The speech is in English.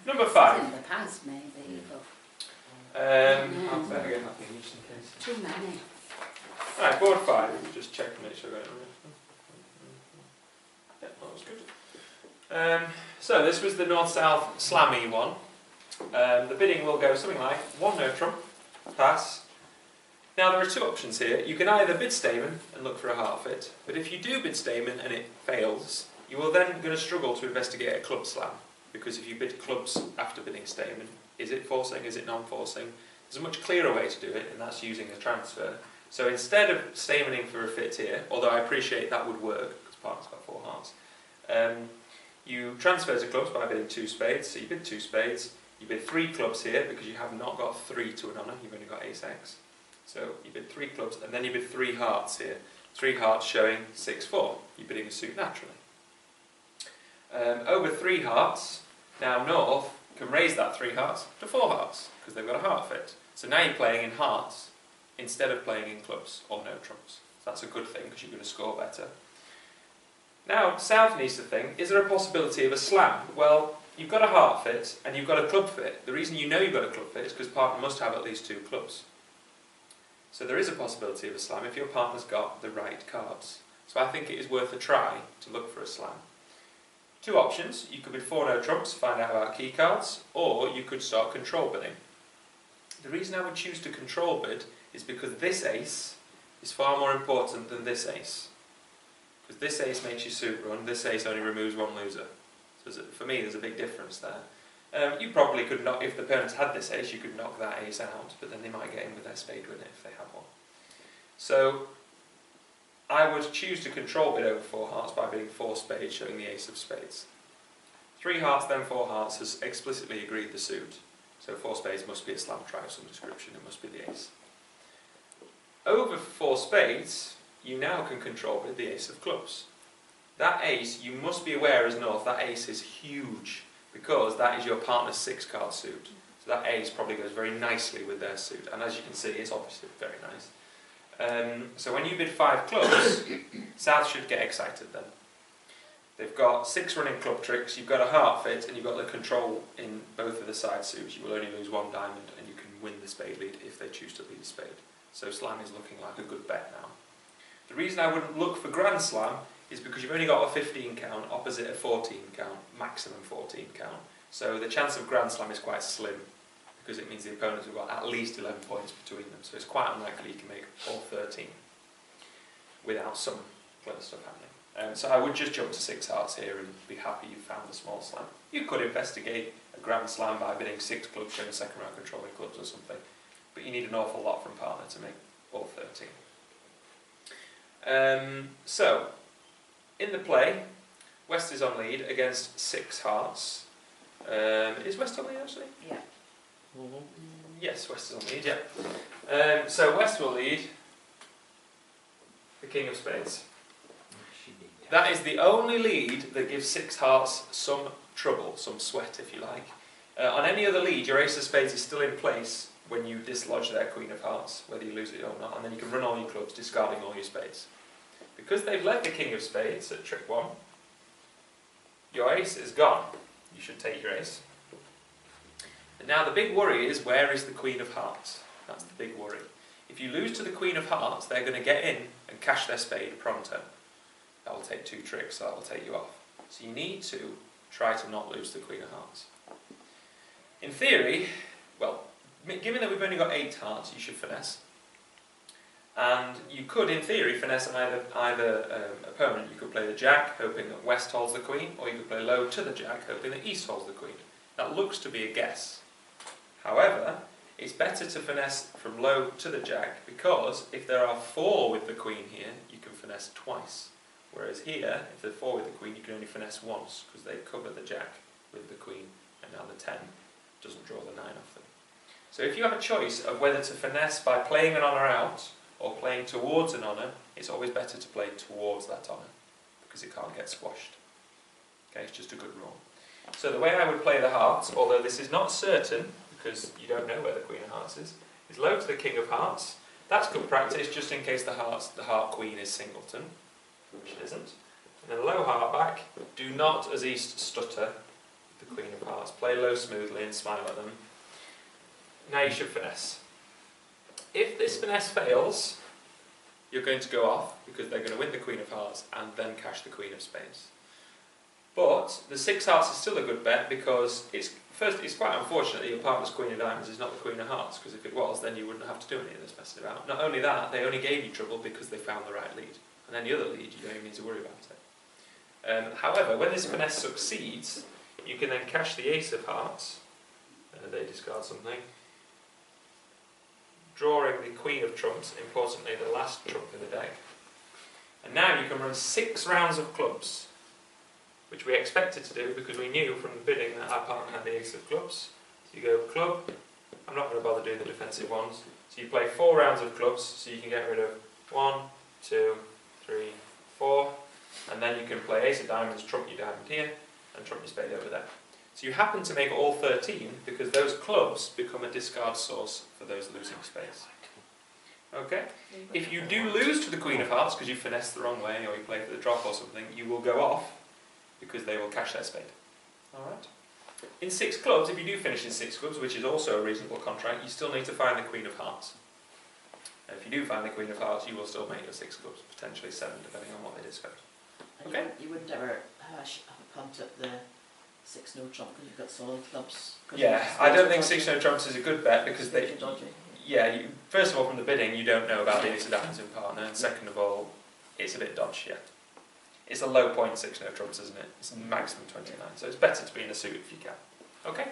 Number 5. In the past, maybe, but I'll better get that in just in case. too many. Alright, board 5. Just check to make sure I got it right. Yeah, that was good. So this was the north-south slammy one. The bidding will go something like 1 no trump, pass. Now there are 2 options here. You can either bid Stayman and look for a heart fit, but if you do bid Stayman and it fails, you will then going to struggle to investigate a club slam, because if you bid clubs after bidding Stayman, is it forcing, is it non-forcing? There's a much clearer way to do it, and that's using a transfer. So instead of Staymaning for a fit here, although I appreciate that would work, because partner's got 4 hearts, you transfer to clubs by bidding 2 spades, so you bid 2 spades, you bid 3 clubs here, because you have not got 3 to an honour, you've only got ace-x. So you bid 3 clubs, and then you bid 3 hearts here. 3 hearts showing 6-4, you're bidding a suit naturally. Over 3 hearts, now North can raise that 3 hearts to 4 hearts, because they've got a heart fit. So now you're playing in hearts, instead of playing in clubs, or no trumps. So that's a good thing, because you're going to score better. Now, South needs to think, is there a possibility of a slam? Well, you've got a heart fit, and you've got a club fit. The reason you know you've got a club fit is because partner must have at least 2 clubs. So there is a possibility of a slam if your partner's got the right cards. So I think it is worth a try to look for a slam. 2 options. You could bid 4 no trumps, find out about key cards, or you could start control bidding. The reason I would choose to control bid is because this ace is far more important than this ace. Because this ace makes you suit run, this ace only removes 1 loser. So for me there's a big difference there. You probably could not, if the opponents had this ace, you could knock that ace out, but then they might get in with their spade winner if they have one. So I would choose to control bid over 4 hearts by bidding 4 spades, showing the ace of spades. 3 hearts, then 4 hearts has explicitly agreed the suit. So 4 spades must be a slam try of some description, it must be the ace. Over 4 spades, you now can control bid the ace of clubs. That ace, you must be aware as North, that ace is huge, because that is your partner's 6-card suit. So that ace probably goes very nicely with their suit, and as you can see, it's obviously very nice. So when you bid 5 clubs, South should get excited then. They've got 6 running club tricks, you've got a heart fit, and you've got the control in both of the side suits. You will only lose 1 diamond, and you can win the spade lead if they choose to lead a spade. So slam is looking like a good bet now. The reason I wouldn't look for grand slam is because you've only got a 15 count opposite a 14 count, maximum 14 count. So the chance of grand slam is quite slim, because it means the opponents have got at least 11 points between them. So it's quite unlikely you can make all 13 without some clever stuff happening. So I would just jump to 6 hearts here and be happy you found a small slam. You could investigate a grand slam by bidding 6 clubs, showing 2nd round controlling clubs or something, but you need an awful lot from partner to make all 13. So, in the play, West is on lead against 6 hearts. Is West on lead actually? Yeah. Yes, West is on lead, yeah. So West will lead the King of Spades. That is the only lead that gives 6 hearts some trouble, some sweat if you like. On any other lead, your Ace of Spades is still in place when you dislodge their Queen of Hearts, whether you lose it or not, and then you can run all your clubs, discarding all your spades. Because they've led the King of Spades at trick 1, your ace is gone. You should take your ace. And now the big worry is, where is the Queen of Hearts? That's the big worry. If you lose to the Queen of Hearts, they're going to get in and cash their spade pronto. That will take 2 tricks, so that will take you off. So you need to try to not lose the Queen of Hearts. In theory, well, given that we've only got 8 hearts, you should finesse. And you could, in theory, finesse either opponent. You could play the Jack, hoping that West holds the Queen, or you could play low to the Jack, hoping that East holds the Queen. That looks to be a guess. However, it's better to finesse from low to the Jack, because if there are 4 with the Queen here, you can finesse twice. Whereas here, if there are 4 with the Queen, you can only finesse once, because they cover the Jack with the Queen, and now the 10 doesn't draw the 9 off them. So if you have a choice of whether to finesse by playing an honour out, or playing towards an honour, it's always better to play towards that honour, because it can't get squashed. Okay, it's just a good rule. So the way I would play the hearts, although this is not certain, because you don't know where the Queen of Hearts is low to the King of Hearts. That's good practice, just in case the Heart Queen is singleton, which it isn't. And then low heart back, do not, as East, stutter the Queen of Hearts. hearts, play low smoothly and smile at them. Now you should finesse. If this finesse fails, you're going to go off because they're going to win the Queen of Hearts and then cash the Queen of Spades. But the 6 hearts is still a good bet because it's quite unfortunate that your partner's Queen of Diamonds is not the Queen of Hearts, because if it was, then you wouldn't have to do any of this messing about. Not only that, they only gave you trouble because they found the right lead. And any other lead, you don't even need to worry about it. However, when this finesse succeeds, you can then cash the Ace of Hearts, and they discard something, drawing the Queen of Trumps, importantly the last trump in the deck. And now you can run 6 rounds of clubs, which we expected to do because we knew from the bidding that our partner had the Ace of Clubs. So you go club, I'm not going to bother doing the defensive ones, so you play 4 rounds of clubs, so you can get rid of 1, 2, 3, 4, and then you can play Ace of Diamonds, trump your diamond here, and trump your spade over there. So you happen to make all 13 because those clubs become a discard source for those losing spades. Okay? If you do lose to the Queen of Hearts because you finessed the wrong way or you play for the drop or something, you will go off because they will cash their spade. Alright? In 6 clubs, if you do finish in 6 clubs, which is also a reasonable contract, you still need to find the Queen of Hearts. And if you do find the Queen of Hearts, you will still make your 6 clubs, potentially 7, depending on what they discard. Okay? You wouldn't ever have a punt at the 6 no trump because you've got solid clubs. Yeah, I don't think 6 no trumps is a good bet because they... Dodgy. Yeah, first of all, from the bidding, you don't know about the Ace of Diamonds in partner, and second of all, it's a bit dodgy, yeah. It's a low point 6 no trumps, isn't it? It's maximum 29, so it's better to be in a suit if you can. Okay?